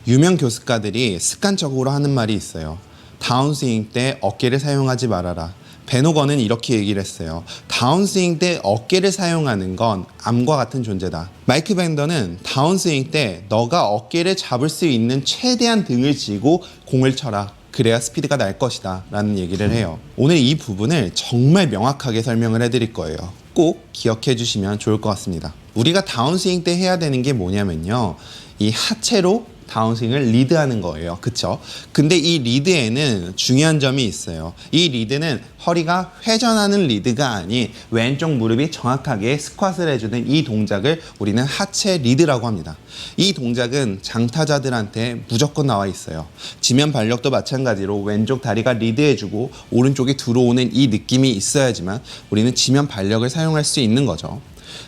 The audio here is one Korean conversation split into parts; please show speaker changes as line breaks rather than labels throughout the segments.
유명 교습가들이 습관적으로 하는 말이 있어요. 다운스윙 때 어깨를 사용하지 말아라. 베노건은 이렇게 얘기를 했어요. 다운스윙 때 어깨를 사용하는 건 암과 같은 존재다. 마이크 밴더는 다운스윙 때 너가 어깨를 잡을 수 있는 최대한 등을 쥐고 공을 쳐라. 그래야 스피드가 날 것이다 라는 얘기를 해요. 오늘 이 부분을 정말 명확하게 설명을 해드릴 거예요. 꼭 기억해 주시면 좋을 것 같습니다. 우리가 다운스윙 때 해야 되는 게 뭐냐면요, 이 하체로 다운스윙을 리드하는 거예요. 그쵸? 근데 이 리드에는 중요한 점이 있어요. 이 리드는 허리가 회전하는 리드가 아닌 왼쪽 무릎이 정확하게 스쿼트를 해주는 이 동작을 우리는 하체 리드라고 합니다. 이 동작은 장타자들한테 무조건 나와 있어요. 지면 발력도 마찬가지로 왼쪽 다리가 리드해주고 오른쪽이 들어오는 이 느낌이 있어야지만 우리는 지면 발력을 사용할 수 있는 거죠.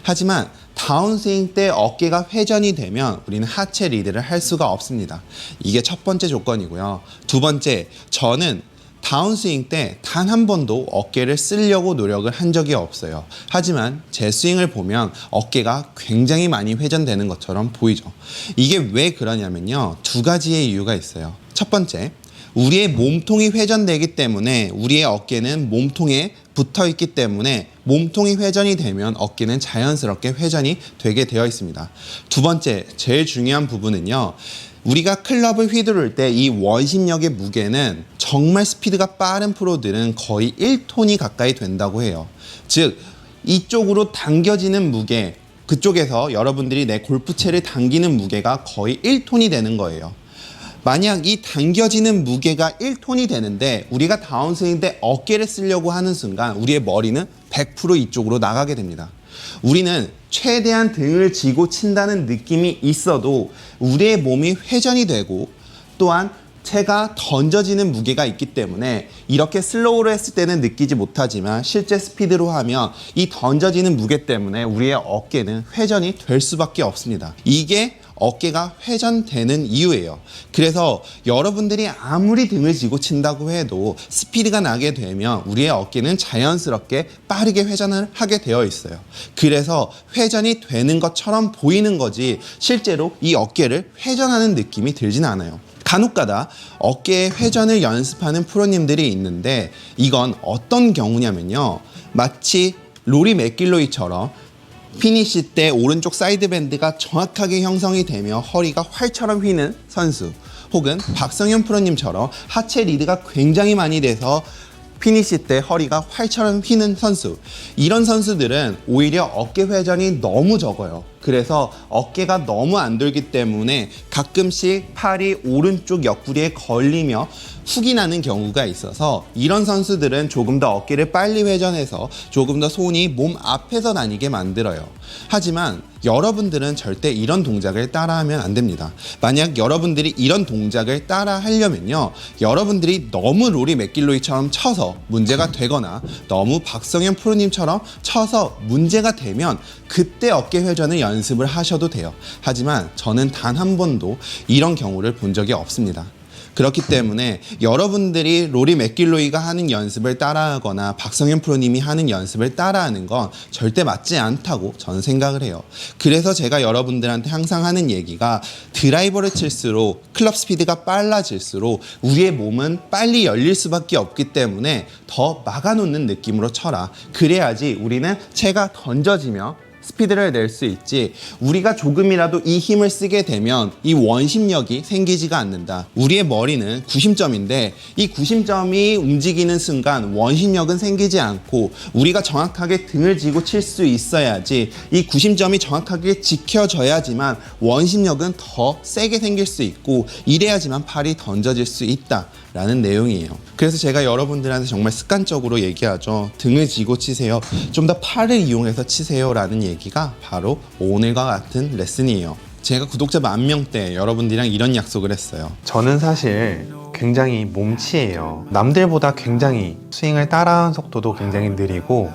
하지만 다운스윙 때 어깨가 회전이 되면 우리는 하체 리드를 할 수가 없습니다. 이게 첫 번째 조건이고요. 두 번째, 저는 다운스윙 때 단 한 번도 어깨를 쓰려고 노력을 한 적이 없어요. 하지만 제 스윙을 보면 어깨가 굉장히 많이 회전되는 것처럼 보이죠. 이게 왜 그러냐면요, 두 가지의 이유가 있어요. 첫 번째, 우리의 몸통이 회전되기 때문에 우리의 어깨는 몸통에 붙어 있기 때문에 몸통이 회전이 되면 어깨는 자연스럽게 회전이 되게 되어 있습니다. 두 번째, 제일 중요한 부분은요, 우리가 클럽을 휘두를 때 이 원심력의 무게는 정말 스피드가 빠른 프로들은 거의 1톤이 가까이 된다고 해요. 즉, 이쪽으로 당겨지는 무게, 그쪽에서 여러분들이 내 골프채를 당기는 무게가 거의 1톤이 되는 거예요. 만약 이 당겨지는 무게가 1톤이 되는데 우리가 다운스윙 때 어깨를 쓰려고 하는 순간 우리의 머리는 100% 이쪽으로 나가게 됩니다. 우리는 최대한 등을 쥐고 친다는 느낌이 있어도 우리의 몸이 회전이 되고 또한 채가 던져지는 무게가 있기 때문에 이렇게 슬로우로 했을 때는 느끼지 못하지만 실제 스피드로 하면 이 던져지는 무게 때문에 우리의 어깨는 회전이 될 수밖에 없습니다. 이게 어깨가 회전되는 이유예요. 그래서 여러분들이 아무리 등을 쥐고 친다고 해도 스피드가 나게 되면 우리의 어깨는 자연스럽게 빠르게 회전을 하게 되어 있어요. 그래서 회전이 되는 것처럼 보이는 거지 실제로 이 어깨를 회전하는 느낌이 들진 않아요. 간혹가다 어깨의 회전을 연습하는 프로님들이 있는데 이건 어떤 경우냐면요, 마치 로리 맥길로이처럼 피니시 때 오른쪽 사이드 밴드가 정확하게 형성이 되며 허리가 활처럼 휘는 선수, 혹은 박성현 프로님처럼 하체 리드가 굉장히 많이 돼서 피니시 때 허리가 활처럼 휘는 선수, 이런 선수들은 오히려 어깨 회전이 너무 적어요. 그래서 어깨가 너무 안 돌기 때문에 가끔씩 팔이 오른쪽 옆구리에 걸리며 훅이 나는 경우가 있어서 이런 선수들은 조금 더 어깨를 빨리 회전해서 조금 더 손이 몸 앞에서 다니게 만들어요. 하지만 여러분들은 절대 이런 동작을 따라하면 안 됩니다. 만약 여러분들이 이런 동작을 따라 하려면요, 여러분들이 너무 로리 맥길로이처럼 쳐서 문제가 되거나 너무 박성현 프로님처럼 쳐서 문제가 되면 그때 어깨 회전을 연습을 하셔도 돼요. 하지만 저는 단 한 번도 이런 경우를 본 적이 없습니다. 그렇기 때문에 여러분들이 로리 맥길로이가 하는 연습을 따라하거나 박성현 프로님이 하는 연습을 따라하는 건 절대 맞지 않다고 저는 생각을 해요. 그래서 제가 여러분들한테 항상 하는 얘기가, 드라이버를 칠수록 클럽 스피드가 빨라질수록 우리의 몸은 빨리 열릴 수밖에 없기 때문에 더 막아놓는 느낌으로 쳐라. 그래야지 우리는 채가 던져지며 스피드를 낼 수 있지, 우리가 조금이라도 이 힘을 쓰게 되면 이 원심력이 생기지가 않는다. 우리의 머리는 구심점인데 이 구심점이 움직이는 순간 원심력은 생기지 않고 우리가 정확하게 등을 쥐고 칠 수 있어야지, 이 구심점이 정확하게 지켜져야지만 원심력은 더 세게 생길 수 있고 이래야지만 팔이 던져질 수 있다 라는 내용이에요. 그래서 제가 여러분들한테 정말 습관적으로 얘기하죠. 등을 쥐고 치세요. 좀 더 팔을 이용해서 치세요 라는 얘기가 바로 오늘과 같은 레슨이에요. 제가 구독자 10,000명 때 여러분들이랑 이런 약속을 했어요.
저는 사실 굉장히 몸치예요. 남들보다 굉장히 스윙을 따라하는 속도도 굉장히 느리고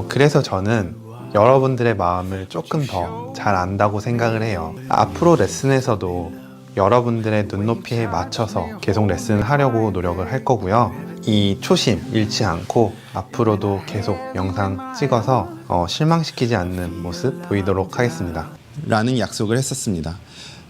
그래서 저는 여러분들의 마음을 조금 더 잘 안다고 생각을 해요. 앞으로 레슨에서도 여러분들의 눈높이에 맞춰서 계속 레슨을 하려고 노력을 할 거고요. 이 초심 잃지 않고 앞으로도 계속 영상 찍어서 실망시키지 않는 모습 보이도록 하겠습니다.
라는 약속을 했었습니다.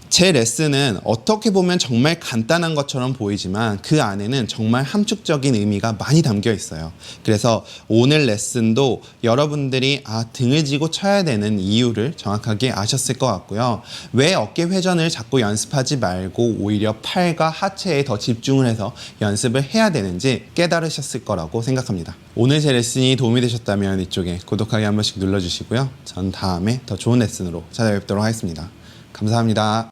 제 레슨은 어떻게 보면 정말 간단한 것처럼 보이지만 그 안에는 정말 함축적인 의미가 많이 담겨 있어요. 그래서 오늘 레슨도 여러분들이 등을 쥐고 쳐야 되는 이유를 정확하게 아셨을 것 같고요. 왜 어깨 회전을 자꾸 연습하지 말고 오히려 팔과 하체에 더 집중을 해서 연습을 해야 되는지 깨달으셨을 거라고 생각합니다. 오늘 제 레슨이 도움이 되셨다면 이쪽에 구독하기 한 번씩 눌러주시고요. 전 다음에 더 좋은 레슨으로 찾아뵙도록 하겠습니다. 감사합니다.